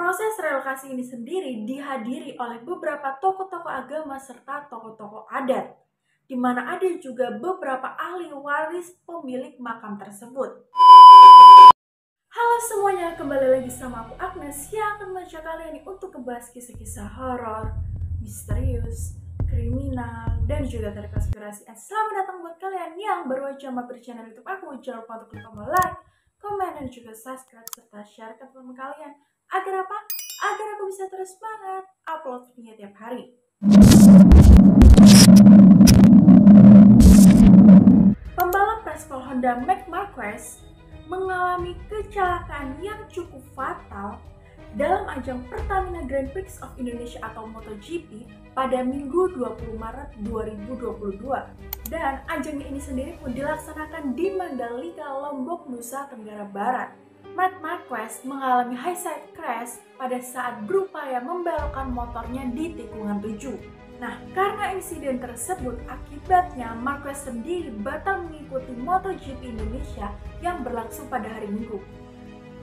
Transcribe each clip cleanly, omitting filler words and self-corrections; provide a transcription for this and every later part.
Proses relokasi ini sendiri dihadiri oleh beberapa tokoh-tokoh agama serta tokoh-tokoh adat, di mana ada juga beberapa ahli waris pemilik makam tersebut. Halo semuanya, kembali lagi sama aku Agnes yang akan mengajak kalian untuk membahas kisah-kisah horor, misterius, kriminal, dan juga terkonspirasi. Selamat datang buat kalian yang baru aja mampir channel YouTube aku. Jangan lupa untuk klik tombol like, komen, dan juga subscribe serta share ke teman kalian. Agar apa? Agar aku bisa terus semangat upload videonya tiap hari. Pembalap Vespa Honda Marc Marquez mengalami kecelakaan yang cukup fatal dalam ajang Pertamina Grand Prix of Indonesia atau MotoGP pada Minggu 20 Maret 2022. Dan ajang ini sendiri pun dilaksanakan di Mandalika, Lombok, Nusa Tenggara Barat. Marc Marquez mengalami high side crash pada saat berupaya membelokkan motornya di tikungan 7. Nah, karena insiden tersebut, akibatnya Marquez sendiri batal mengikuti MotoGP Indonesia yang berlangsung pada hari Minggu.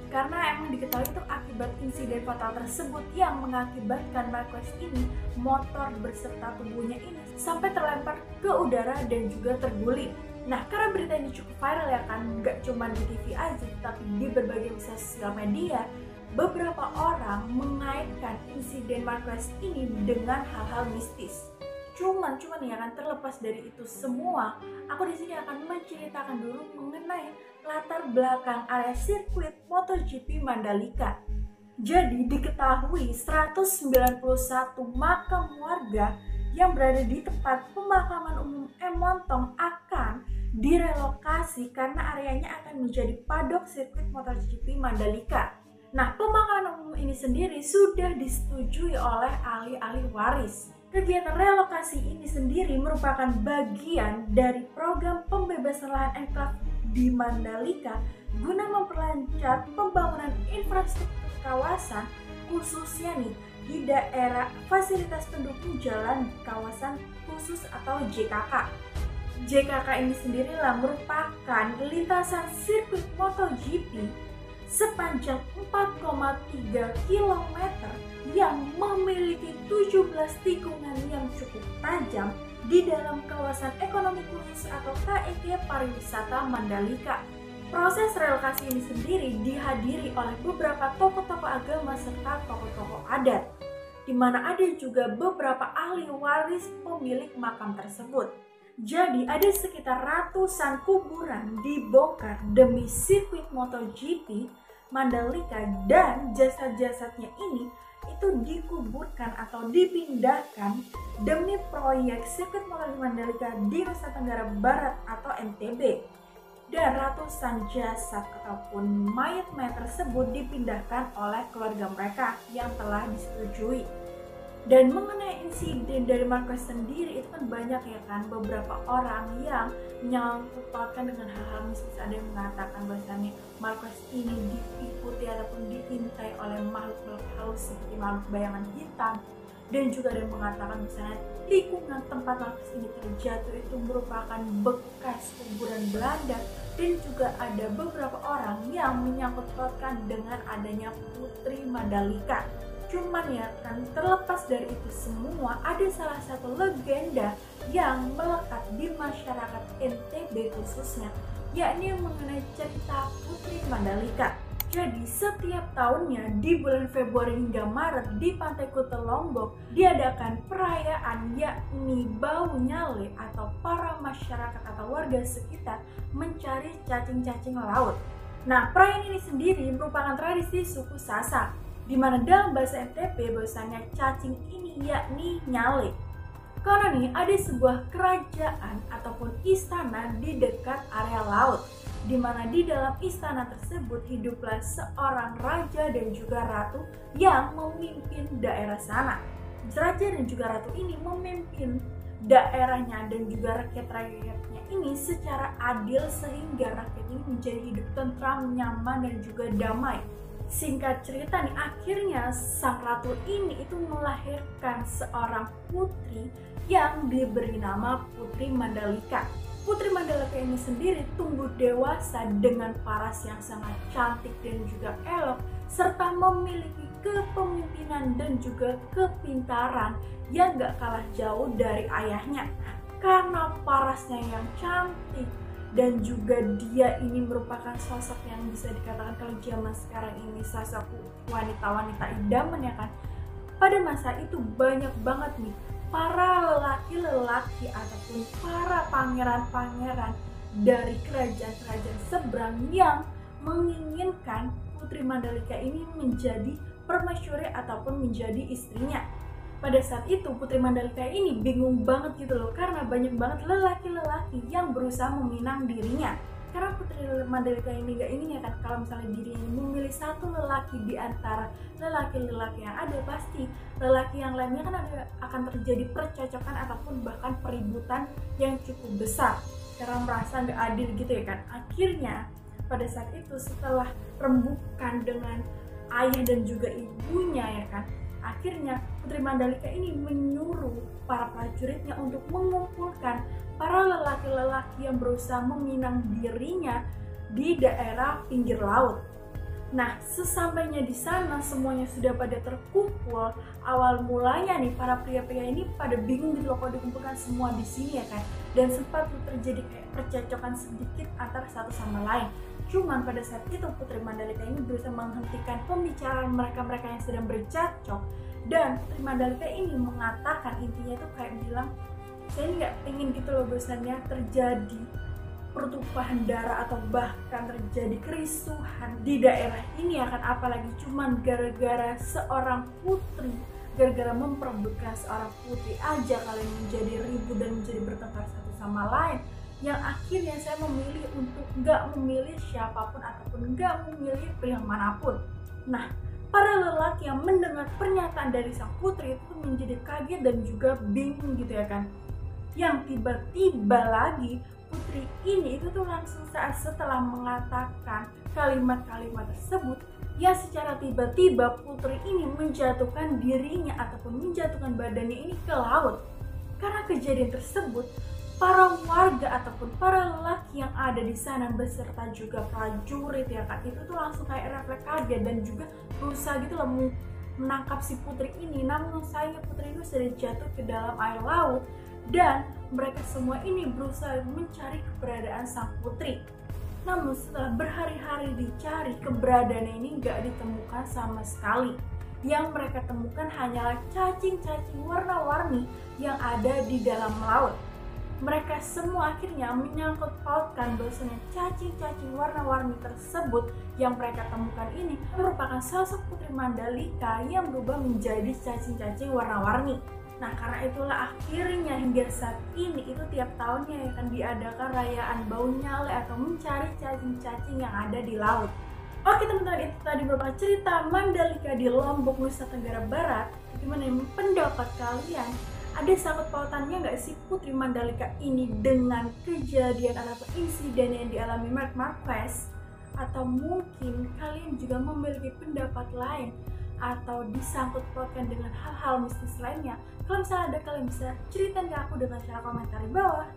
Karena emang diketahui itu akibat insiden fatal tersebut yang mengakibatkan Marquez ini, motor beserta tubuhnya ini sampai terlempar ke udara dan juga terguling. Nah, karena berita ini cukup viral ya kan, nggak cuma di TV aja, tapi di berbagai sosial media, beberapa orang mengaitkan insiden Marquez ini dengan hal-hal mistis. Cuman ya kan, terlepas dari itu semua, aku di sini akan menceritakan dulu mengenai latar belakang area sirkuit MotoGP Mandalika. Jadi diketahui 191 makam warga yang berada di tempat pemakaman umum M Montong akan direlokasi karena areanya akan menjadi paddock sirkuit MotoGP Mandalika. Nah, pemakaman umum ini sendiri sudah disetujui oleh ahli-ahli waris. Kegiatan relokasi ini sendiri merupakan bagian dari program pembebasan lahan enklave di Mandalika guna memperlancar pembangunan infrastruktur kawasan, khususnya nih di daerah fasilitas pendukung jalan kawasan khusus atau JKK. JKK ini sendirilah merupakan lintasan sirkuit MotoGP sepanjang 4,3 km yang memiliki 17 tikungan yang cukup tajam di dalam kawasan ekonomi khusus atau KEK pariwisata Mandalika. Proses relokasi ini sendiri dihadiri oleh beberapa tokoh-tokoh agama serta tokoh-tokoh adat, di mana ada juga beberapa ahli waris pemilik makam tersebut. Jadi ada sekitar ratusan kuburan dibongkar demi sirkuit MotoGP Mandalika, dan jasad-jasadnya ini itu dikuburkan atau dipindahkan demi proyek sirkuit MotoGP Mandalika di Nusa Tenggara Barat atau NTB. Dan ratusan jasad ataupun mayat-mayat tersebut dipindahkan oleh keluarga mereka yang telah disetujui. Dan mengenai insiden dari Marquez sendiri, itu kan banyak ya kan, beberapa orang yang menyangkut pautkan dengan hal-hal mistis. Ada yang mengatakan bahwasannya Marquez ini diikuti ataupun diintai oleh makhluk halus seperti makhluk bayangan hitam. Dan juga ada yang mengatakan misalnya lingkungan tempat Marquez ini terjatuh itu merupakan bekas kuburan Belanda. Dan juga ada beberapa orang yang menyangkut pautkan dengan adanya Putri Mandalika. Cuman ya kan, terlepas dari itu semua, ada salah satu legenda yang melekat di masyarakat NTB khususnya, yakni mengenai cerita Putri Mandalika. Jadi setiap tahunnya di bulan Februari hingga Maret di Pantai Kuta Lombok diadakan perayaan, yakni Bau Nyale, atau para masyarakat atau warga sekitar mencari cacing-cacing laut. Nah, perayaan ini sendiri merupakan tradisi suku Sasak, di mana dalam bahasa NTB bahasanya cacing ini yakni nyale. Karena nih ada sebuah kerajaan ataupun istana di dekat area laut, di mana di dalam istana tersebut hiduplah seorang raja dan juga ratu yang memimpin daerah sana. Raja dan juga ratu ini memimpin daerahnya dan juga rakyat-rakyatnya ini secara adil sehingga rakyat ini menjadi hidup tentram, nyaman, dan juga damai. Singkat cerita nih, akhirnya sang ratu ini itu melahirkan seorang putri yang diberi nama Putri Mandalika. Putri Mandalika ini sendiri tumbuh dewasa dengan paras yang sangat cantik dan juga elok, serta memiliki kepemimpinan dan juga kepintaran yang gak kalah jauh dari ayahnya. Karena parasnya yang cantik dan juga dia ini merupakan sosok yang bisa dikatakan kalau zaman sekarang ini sosok wanita-wanita idaman ya kan. Pada masa itu banyak banget nih para lelaki-lelaki ataupun para pangeran-pangeran dari kerajaan-kerajaan seberang yang menginginkan Putri Mandalika ini menjadi permaisuri ataupun menjadi istrinya. Pada saat itu Putri Mandalika ini bingung banget gitu loh, karena banyak banget lelaki-lelaki yang berusaha meminang dirinya. Karena Putri Mandalika ini gak ingin ya kan kalau misalnya dirinya memilih satu lelaki di antara lelaki-lelaki yang ada, pasti lelaki yang lainnya kan akan terjadi percocokan ataupun bahkan peributan yang cukup besar karena merasa gak adil gitu ya kan. Akhirnya pada saat itu setelah rembukan dengan ayah dan juga ibunya ya kan, akhirnya Putri Mandalika ini menyuruh para prajuritnya untuk mengumpulkan para lelaki-lelaki yang berusaha meminang dirinya di daerah pinggir laut. Nah, sesampainya di sana semuanya sudah pada terkumpul. Awal mulanya nih para pria-pria ini pada bingung gitu loh kok dikumpulkan semua di sini ya kan. Dan sempat terjadi kayak percekcokan sedikit antara satu sama lain. Cuman pada saat itu Putri Mandalika ini berusaha menghentikan pembicaraan mereka-mereka yang sedang bercakcok. Dan Putri Mandalika ini mengatakan, intinya itu kayak bilang, saya ini nggak pengen gitu loh bahwasannya terjadi pertumpahan darah atau bahkan terjadi kerisuhan di daerah ini akan, apalagi cuman gara-gara seorang putri, gara-gara memperebutkan seorang putri aja kalian menjadi ribut dan menjadi bertengkar satu sama lain. Yang akhirnya saya memilih untuk nggak memilih siapapun ataupun nggak memilih pria manapun. Nah, para lelaki yang mendengar pernyataan dari sang putri itu menjadi kaget dan juga bingung gitu ya kan. Yang tiba-tiba lagi putri ini itu tuh langsung saat setelah mengatakan kalimat-kalimat tersebut, ya secara tiba-tiba putri ini menjatuhkan dirinya ataupun menjatuhkan badannya ini ke laut. Karena kejadian tersebut, para warga ataupun para lelaki yang ada di sana beserta juga prajurit ya kan, itu tuh langsung kayak refleks kaget dan juga berusaha gitu loh menangkap si putri ini. Namun sayangnya putri ini sudah jatuh ke dalam air laut dan mereka semua ini berusaha mencari keberadaan sang putri. Namun setelah berhari-hari dicari, keberadaannya ini gak ditemukan sama sekali. Yang mereka temukan hanyalah cacing-cacing warna-warni yang ada di dalam laut. Mereka semua akhirnya menyangkut pautkan bahwasanya cacing-cacing warna-warni tersebut yang mereka temukan ini merupakan sosok Putri Mandalika yang berubah menjadi cacing-cacing warna-warni. Nah, karena itulah akhirnya hingga saat ini itu tiap tahunnya akan diadakan perayaan bau nyale atau mencari cacing-cacing yang ada di laut. Oke teman-teman, itu tadi beberapa cerita Mandalika di Lombok, Nusa Tenggara Barat. Gimana pendapat kalian? Ada sangkut pautannya nggak sih Putri Mandalika ini dengan kejadian atau insiden yang dialami Marc Marquez? Atau mungkin kalian juga memiliki pendapat lain atau disangkut pautkan dengan hal-hal mistis lainnya? Kalau misalnya ada, kalian bisa ceritain ke aku dengan cara komentar di bawah.